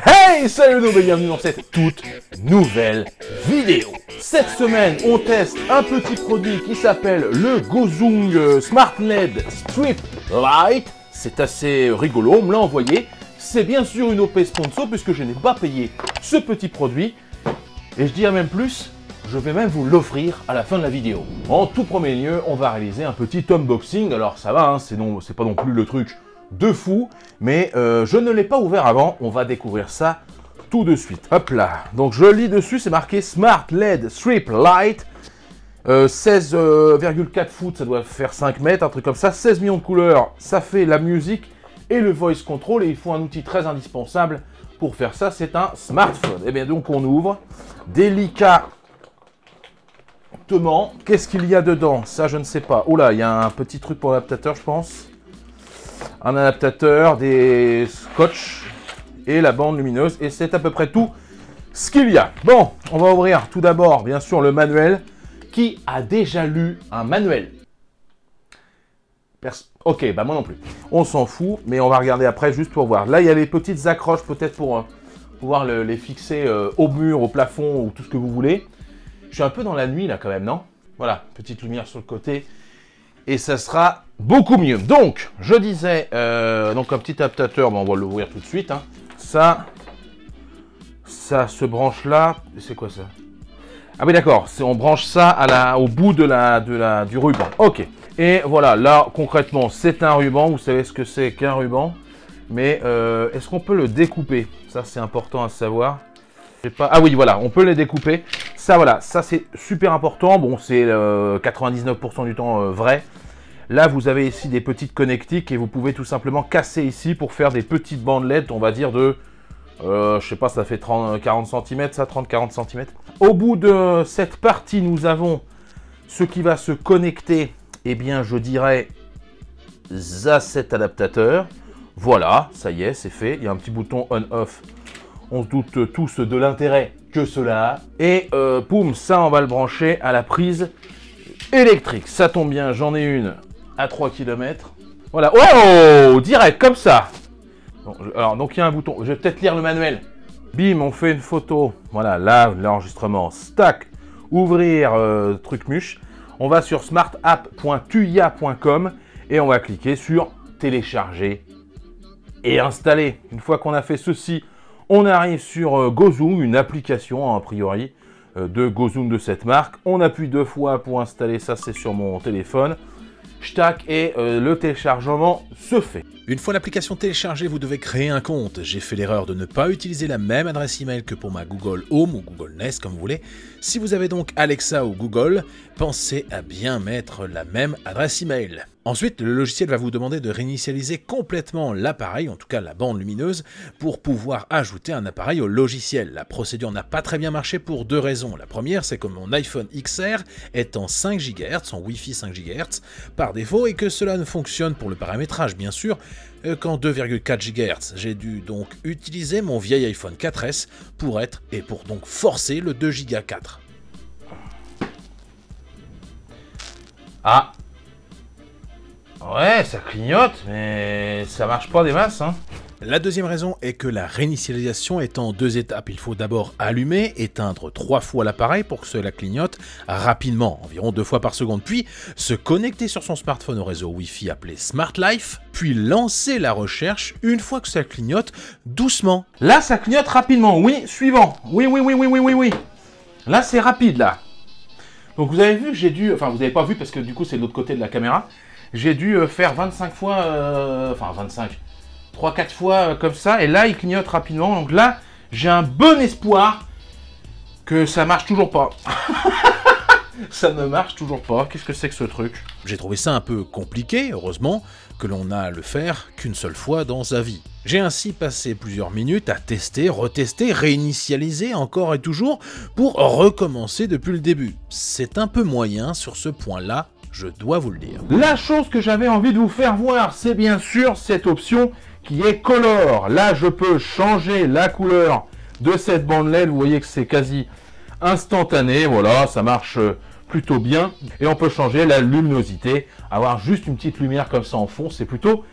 Hey, salut nous, bienvenue dans cette toute nouvelle vidéo. Cette semaine, on teste un petit produit qui s'appelle le Gozung Smart LED Strip Light. C'est assez rigolo, on me l'a envoyé. C'est bien sûr une OP sponsor puisque je n'ai pas payé ce petit produit. Et je dirais même plus, je vais même vous l'offrir à la fin de la vidéo. En tout premier lieu, on va réaliser un petit unboxing. Alors ça va, hein, c'est pas non plus le truc de fou, mais je ne l'ai pas ouvert avant, on va découvrir ça tout de suite. Hop là, donc je lis dessus, c'est marqué Smart LED Strip Light, 16,4 foot, ça doit faire 5 mètres, un truc comme ça, 16 millions de couleurs, ça fait la musique et le voice control, et il faut un outil très indispensable pour faire ça, c'est un smartphone. Et bien donc on ouvre, délicatement, qu'est-ce qu'il y a dedans? Ça je ne sais pas. Oh là, il y a un petit truc pour l'adaptateur je pense. Un adaptateur, des scotch et la bande lumineuse. Et c'est à peu près tout ce qu'il y a. Bon, on va ouvrir tout d'abord, bien sûr, le manuel. Qui a déjà lu un manuel? Ok, bah moi non plus. On s'en fout, mais on va regarder après juste pour voir. Là, il y a les petites accroches peut-être pour pouvoir les fixer au mur, au plafond ou tout ce que vous voulez. Je suis un peu dans la nuit là quand même, non? Voilà, petite lumière sur le côté. Et ça sera beaucoup mieux. Donc, je disais, donc un petit adaptateur, bon, on va l'ouvrir tout de suite. Hein. Ça se branche là. C'est quoi ça? Ah oui, d'accord. On branche ça au bout du ruban. Ok. Et voilà, là, concrètement, c'est un ruban. Vous savez ce que c'est qu'un ruban. Mais est-ce qu'on peut le découper? Ça, c'est important à savoir. Ah oui, voilà, on peut les découper. Ça, voilà, ça c'est super important. Bon, c'est 99% du temps vrai. Là, vous avez ici des petites connectiques et vous pouvez tout simplement casser ici pour faire des petites bandes LED, on va dire de, je sais pas, ça fait 40 cm, ça, 30-40 cm. Au bout de cette partie, nous avons ce qui va se connecter, eh bien, je dirais, à cet adaptateur. Voilà, ça y est, c'est fait. Il y a un petit bouton on-off. On se doute tous de l'intérêt que cela a. Et poum, ça on va le brancher à la prise électrique. Ça tombe bien, j'en ai une à 3 km. Voilà, oh, direct, comme ça. Bon, alors, donc il y a un bouton, je vais peut-être lire le manuel. Bim, on fait une photo. Voilà, là, l'enregistrement. Stack, ouvrir, truc muche. On va sur smartapp.tuya.com et on va cliquer sur télécharger et installer. Une fois qu'on a fait ceci, on arrive sur Gozung, une application a priori de Gozung de cette marque. On appuie 2 fois pour installer ça, c'est sur mon téléphone. Tac, et le téléchargement se fait. Une fois l'application téléchargée, vous devez créer un compte. J'ai fait l'erreur de ne pas utiliser la même adresse email que pour ma Google Home ou Google Nest, comme vous voulez. Si vous avez donc Alexa ou Google, pensez à bien mettre la même adresse email. Ensuite, le logiciel va vous demander de réinitialiser complètement l'appareil, en tout cas la bande lumineuse, pour pouvoir ajouter un appareil au logiciel. La procédure n'a pas très bien marché pour 2 raisons. La première, c'est que mon iPhone XR est en 5 GHz, en Wi-Fi 5 GHz, par défaut, et que cela ne fonctionne pour le paramétrage, bien sûr, qu'en 2,4 GHz. J'ai dû donc utiliser mon vieil iPhone 4S pour donc forcer le 2 Go 4. Ah, ouais, ça clignote, mais ça marche pas des masses, hein. La deuxième raison est que la réinitialisation est en 2 étapes. Il faut d'abord allumer, éteindre 3 fois l'appareil pour que cela clignote rapidement, environ 2 fois par seconde, puis se connecter sur son smartphone au réseau Wi-Fi appelé Smart Life, puis lancer la recherche une fois que ça clignote doucement. Là, ça clignote rapidement, oui, suivant. Oui. Là, c'est rapide, là. Donc, vous avez vu que j'ai dû... Enfin, vous n'avez pas vu parce que du coup, c'est de l'autre côté de la caméra. J'ai dû faire 25 fois... Enfin, 25... 3-4 fois comme ça, et là il clignote rapidement, donc là j'ai un bon espoir que ça marche toujours pas. Ça ne marche toujours pas, qu'est-ce que c'est que ce truc? J'ai trouvé ça un peu compliqué, heureusement que l'on n'a à le faire qu'une seule fois dans sa vie. J'ai ainsi passé plusieurs minutes à tester, retester, réinitialiser encore et toujours pour recommencer depuis le début. C'est un peu moyen sur ce point-là, je dois vous le dire. La chose que j'avais envie de vous faire voir, c'est bien sûr cette option qui est Color. Là, je peux changer la couleur de cette bande LED. Vous voyez que c'est quasi instantané. Voilà, ça marche plutôt bien. Et on peut changer la luminosité, avoir juste une petite lumière comme ça en fond. C'est plutôt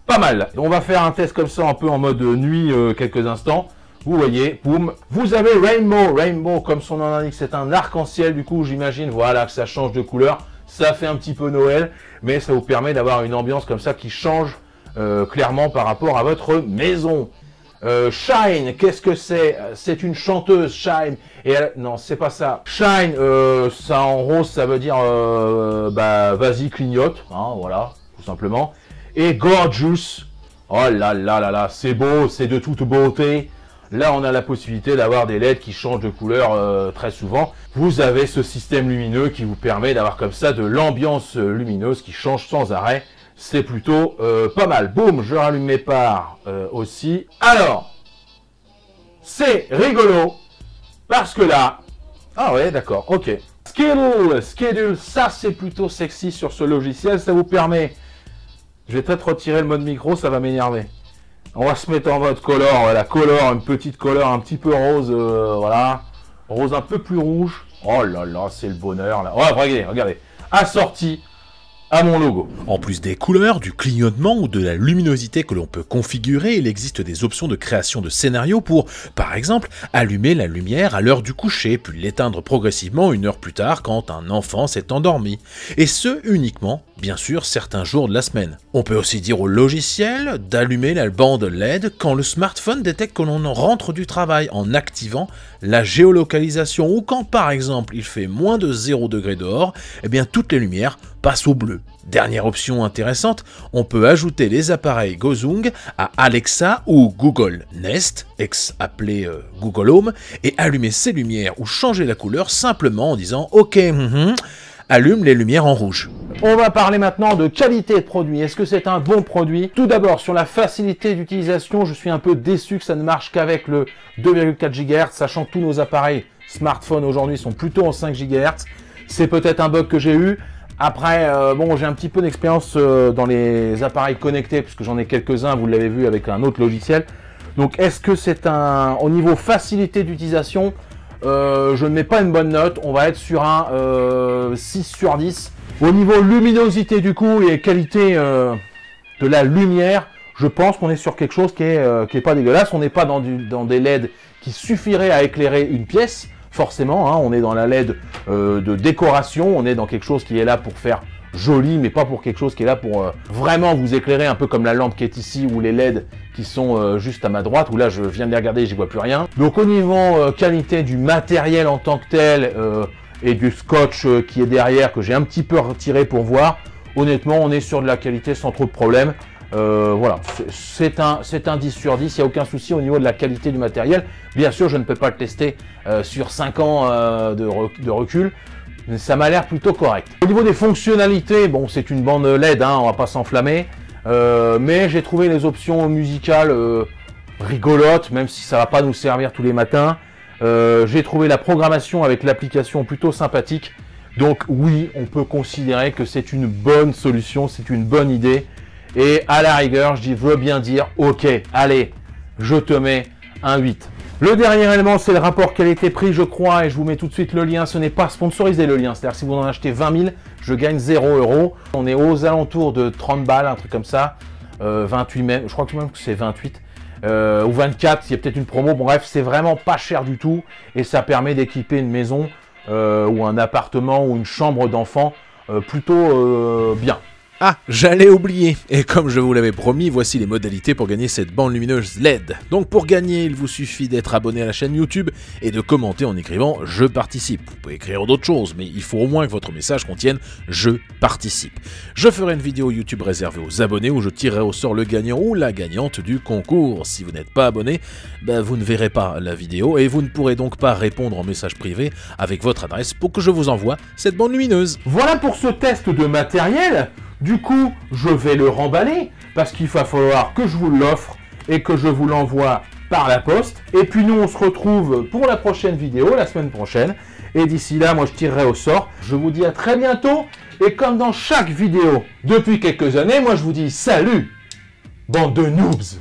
pas mal. On va faire un test comme ça, un peu en mode nuit, quelques instants. Vous voyez, boum. Vous avez Rainbow. Rainbow, comme son nom l'indique, c'est un arc-en-ciel. Du coup, j'imagine, voilà, que ça change de couleur. Ça fait un petit peu Noël, mais ça vous permet d'avoir une ambiance comme ça qui change clairement par rapport à votre maison. Shine, qu'est-ce que c'est? C'est une chanteuse, Shine. Et elle... non, c'est pas ça. Shine, ça en rose, ça veut dire, bah, vas-y, clignote. Hein, voilà, tout simplement. Et Gorgeous. Oh là là là là, c'est beau, c'est de toute beauté. Là, on a la possibilité d'avoir des LED qui changent de couleur très souvent. Vous avez ce système lumineux qui vous permet d'avoir comme ça de l'ambiance lumineuse qui change sans arrêt. C'est plutôt pas mal. Boum, je rallume mes phares aussi. Alors, c'est rigolo parce que là... ah ouais, d'accord, ok. Schedule, ça c'est plutôt sexy sur ce logiciel. Ça vous permet... je vais peut-être retirer le mode micro, ça va m'énerver. On va se mettre en mode color, voilà, color, une petite color un petit peu rose, voilà. Rose un peu plus rouge. Oh là là, c'est le bonheur, là. Oh, regardez, regardez. Assorti à mon logo. En plus des couleurs, du clignotement ou de la luminosité que l'on peut configurer, il existe des options de création de scénarios pour, par exemple, allumer la lumière à l'heure du coucher, puis l'éteindre progressivement 1 heure plus tard quand un enfant s'est endormi. Et ce, uniquement, bien sûr, certains jours de la semaine. On peut aussi dire au logiciel d'allumer la bande LED quand le smartphone détecte que l'on rentre du travail en activant la géolocalisation, ou quand par exemple il fait moins de 0 degré dehors, eh bien toutes les lumières passent au bleu. Dernière option intéressante, on peut ajouter les appareils Gozung à Alexa ou Google Nest, ex-appelé Google Home, et allumer ces lumières ou changer la couleur simplement en disant « Ok, allume les lumières en rouge ». On va parler maintenant de qualité de produit. Est-ce que c'est un bon produit? Tout d'abord, sur la facilité d'utilisation, je suis un peu déçu que ça ne marche qu'avec le 2,4 GHz, sachant que tous nos appareils smartphones aujourd'hui sont plutôt en 5 GHz. C'est peut-être un bug que j'ai eu. Après, bon, j'ai un petit peu d'expérience dans les appareils connectés, puisque j'en ai quelques-uns, vous l'avez vu, avec un autre logiciel. Donc, est-ce que c'est un... au niveau facilité d'utilisation, je ne mets pas une bonne note. On va être sur un 6 sur 10. Au niveau luminosité du coup et qualité de la lumière, je pense qu'on est sur quelque chose qui est pas dégueulasse. On n'est pas dans des LED qui suffiraient à éclairer une pièce, forcément. Hein, on est dans la LED de décoration. On est dans quelque chose qui est là pour faire joli, mais pas pour quelque chose qui est là pour vraiment vous éclairer, un peu comme la lampe qui est ici, ou les LED qui sont juste à ma droite, où là je viens de les regarder et j'y vois plus rien. Donc au niveau qualité du matériel en tant que tel, et du scotch qui est derrière, que j'ai un petit peu retiré pour voir, honnêtement on est sur de la qualité sans trop de problème. Voilà, c'est un 10 sur 10, il n'y a aucun souci au niveau de la qualité du matériel. Bien sûr je ne peux pas le tester sur 5 ans de recul, mais ça m'a l'air plutôt correct. Au niveau des fonctionnalités, bon c'est une bande LED, hein, on va pas s'enflammer, mais j'ai trouvé les options musicales rigolotes, même si ça va pas nous servir tous les matins. J'ai trouvé la programmation avec l'application plutôt sympathique, donc oui, on peut considérer que c'est une bonne solution, c'est une bonne idée, et à la rigueur, je veux bien dire, ok, allez, je te mets un 8. Le dernier élément, c'est le rapport qualité-prix, je crois, et je vous mets tout de suite le lien. Ce n'est pas sponsorisé le lien, c'est-à-dire si vous en achetez 20 000, je gagne 0 €. On est aux alentours de 30 balles, un truc comme ça, 28 même, je crois que même que c'est 28. Ou 24, il y a peut-être une promo, bon bref, c'est vraiment pas cher du tout, et ça permet d'équiper une maison, ou un appartement, ou une chambre d'enfant, plutôt bien. Ah, j'allais oublier. Et comme je vous l'avais promis, voici les modalités pour gagner cette bande lumineuse LED. Donc pour gagner, il vous suffit d'être abonné à la chaîne YouTube et de commenter en écrivant « Je participe ». Vous pouvez écrire d'autres choses, mais il faut au moins que votre message contienne « Je participe ». Je ferai une vidéo YouTube réservée aux abonnés où je tirerai au sort le gagnant ou la gagnante du concours. Si vous n'êtes pas abonné, ben vous ne verrez pas la vidéo et vous ne pourrez donc pas répondre en message privé avec votre adresse pour que je vous envoie cette bande lumineuse. Voilà pour ce test de matériel. Du coup, je vais le remballer parce qu'il va falloir que je vous l'offre et que je vous l'envoie par la poste. Et puis nous, on se retrouve pour la prochaine vidéo, la semaine prochaine. Et d'ici là, moi, je tirerai au sort. Je vous dis à très bientôt. Et comme dans chaque vidéo depuis quelques années, moi, je vous dis salut, bande de noobs.